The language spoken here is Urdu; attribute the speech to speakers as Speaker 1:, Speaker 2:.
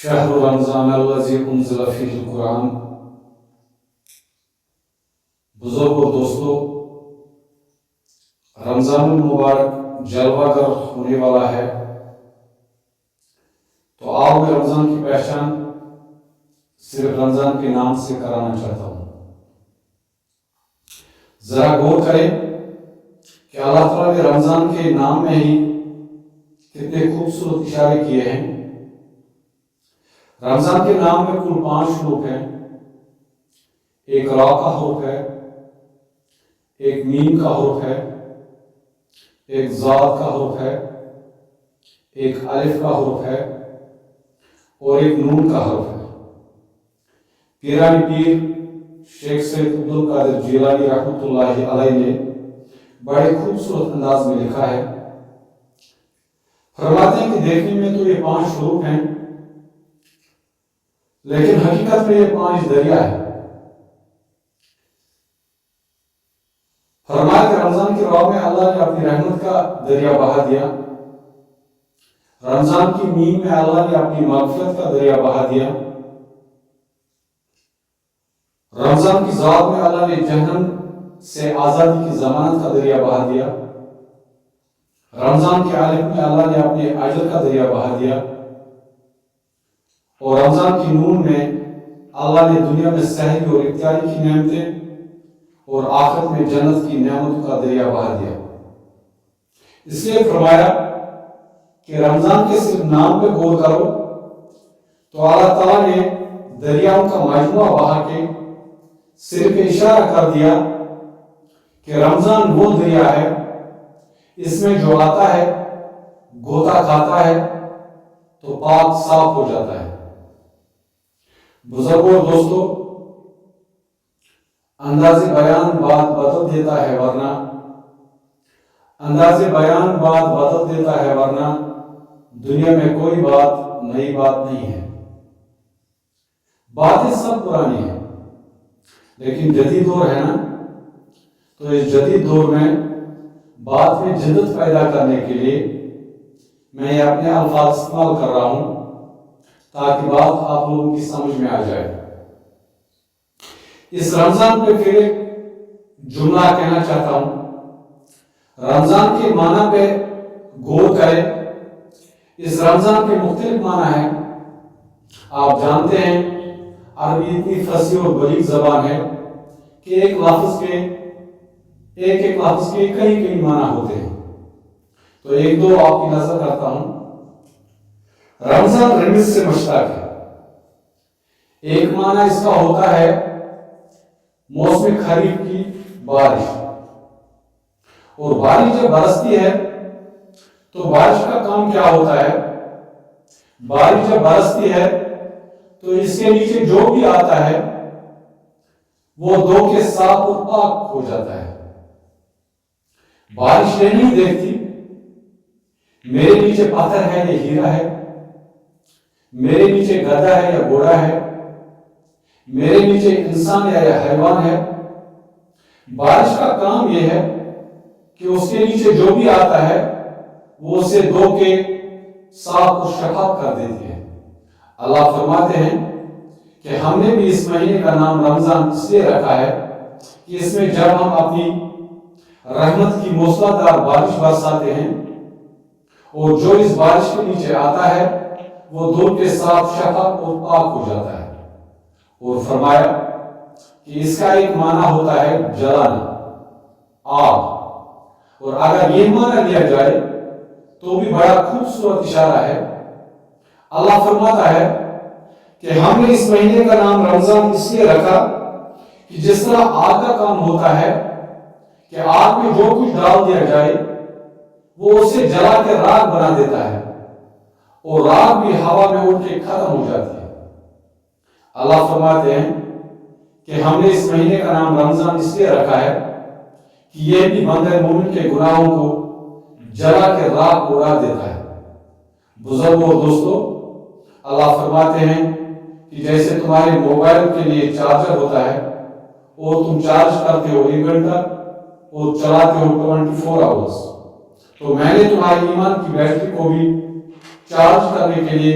Speaker 1: شهر رمضان الذي انزل فيه القرآن۔ بزرگ اور دوستو، رمضان المبارک جلوہ گر ہونے والا ہے، تو آؤ میں رمضان کی پہچان صرف رمضان کے نام سے کرانا چاہتا ہوں۔ ذرا غور کریں کہ اللہ تعالیٰ نے رمضان کے نام میں ہی کتنے خوبصورت اشارے کیے ہیں۔ رمضان کے نام میں کل 5 حروف ہیں، ایک را کا حرف ہے، ایک میم کا حرف ہے، ایک ضاد کا حرف ہے، ایک الف کا حرف ہے اور ایک نون کا حرف ہے۔ پیرانی پیر شیخ سید عبدالقادر جیلانی رحمۃ اللہ علیہ نے بڑے خوبصورت انداز میں لکھا ہے، فرماتے ہیں کہ دیکھنے میں تو یہ 5 حروف ہیں، لیکن حقیقت میں یہ 5 دریا ہے۔ فرمایا کہ رمضان کی راہ میں اللہ نے اپنی رحمت کا دریا بہا دیا، رمضان کی میم میں اللہ نے اپنی مغفرت کا دریا بہا دیا، رمضان کی ذات میں اللہ نے جہنم سے آزادی کی ضمانت کا دریا بہا دیا، رمضان کے الف میں اللہ نے اپنے اجر کا دریا بہا دیا، اور رمضان کی نون میں اللہ نے دنیا میں سحری اور اختیاری کی نعمتیں اور آخرت میں جنت کی نعمتوں کا دریا بہا دیا۔ اس لیے فرمایا کہ رمضان کے صرف نام پہ غور کرو تو اللہ تعالیٰ نے دریاؤں کا مجموعہ بہا کے صرف اشارہ کر دیا کہ رمضان وہ دریا ہے، اس میں جو آتا ہے غوطہ کھاتا ہے تو پاک صاف ہو جاتا ہے۔ بزرگوں اور دوستو، انداز بیان بات بدل دیتا ہے ورنہ دنیا میں کوئی بات نئی بات نہیں ہے۔ باتیں سب پرانی ہیں، لیکن جدید دور ہے نا، تو اس جدید دور میں بات میں جدت پیدا کرنے کے لیے میں یہ اپنے الفاظ استعمال کر رہا ہوں تاکہ بات آپ لوگوں کی سمجھ میں آ جائے۔ اس رمضان پہ پھر ایک جملہ کہنا چاہتا ہوں، رمضان کے معنی پہ غور کریں۔ اس رمضان کے مختلف معنی ہیں۔ آپ جانتے ہیں عربی اتنی فصیح اور بلیغ زبان ہے کہ ایک لفظ کے کئی معنی ہوتے ہیں، تو ایک دو آپ کی نظر کرتا ہوں۔ رمضان رمز سے مشتق ہے۔ ایک معنی اس کا ہوتا ہے موسم خریف کی بارش، اور بارش جب برستی ہے تو بارش کا کام کیا ہوتا ہے؟ بارش جب برستی ہے تو اس کے نیچے جو بھی آتا ہے وہ دو کے صاف اور پاک ہو جاتا ہے۔ بارش یہ نہیں دیکھتی میرے نیچے پتھر ہے یا ہیرا ہے، میرے نیچے گدھا ہے یا گھوڑا ہے، میرے نیچے انسان یا حیوان ہے۔ بارش کا کام یہ ہے کہ اس کے نیچے جو بھی آتا ہے وہ اسے دو کے صاف اور شفاف کر دیتی ہے۔ اللہ فرماتے ہیں کہ ہم نے بھی اس مہینے کا نام رمضان اس لیے رکھا ہے کہ اس میں جب ہم اپنی رحمت کی موسلادھار بارش برساتے ہیں اور جو اس بارش کے نیچے آتا ہے وہ دو کے صاف شفاف اور پاک ہو جاتا ہے۔ اور فرمایا کہ اس کا ایک معنی ہوتا ہے جلانا، آگ، اور اگر یہ معنی لیا جائے تو بھی بڑا خوبصورت اشارہ ہے۔ اللہ فرماتا ہے کہ ہم نے اس مہینے کا نام رمضان اس لیے رکھا کہ جس طرح آگ کا کام ہوتا ہے کہ آگ میں جو کچھ ڈال دیا جائے وہ اسے جلا کے راکھ بنا دیتا ہے، اور راکھ بھی ہوا میں اڑ کے ختم ہو جاتی ہے۔ اللہ فرماتے ہیں کہ ہم نے اس مہینے کا نام رمضان اس لیے رکھا ہے کہ یہ بھی بندہ مومن کے گناہوں کو جلا کے راکھ اڑا دیتا ہے۔ بزرگوں اور دوستو، اللہ فرماتے ہیں کہ جیسے تمہارے موبائل کے لیے چارجر ہوتا ہے اور تم چارج کرتے ہو 1 گھنٹہ اور چلاتے ہو 24 آورز، تو میں نے تمہارے ایمان کی بیٹری کو بھی چارج کرنے کے لیے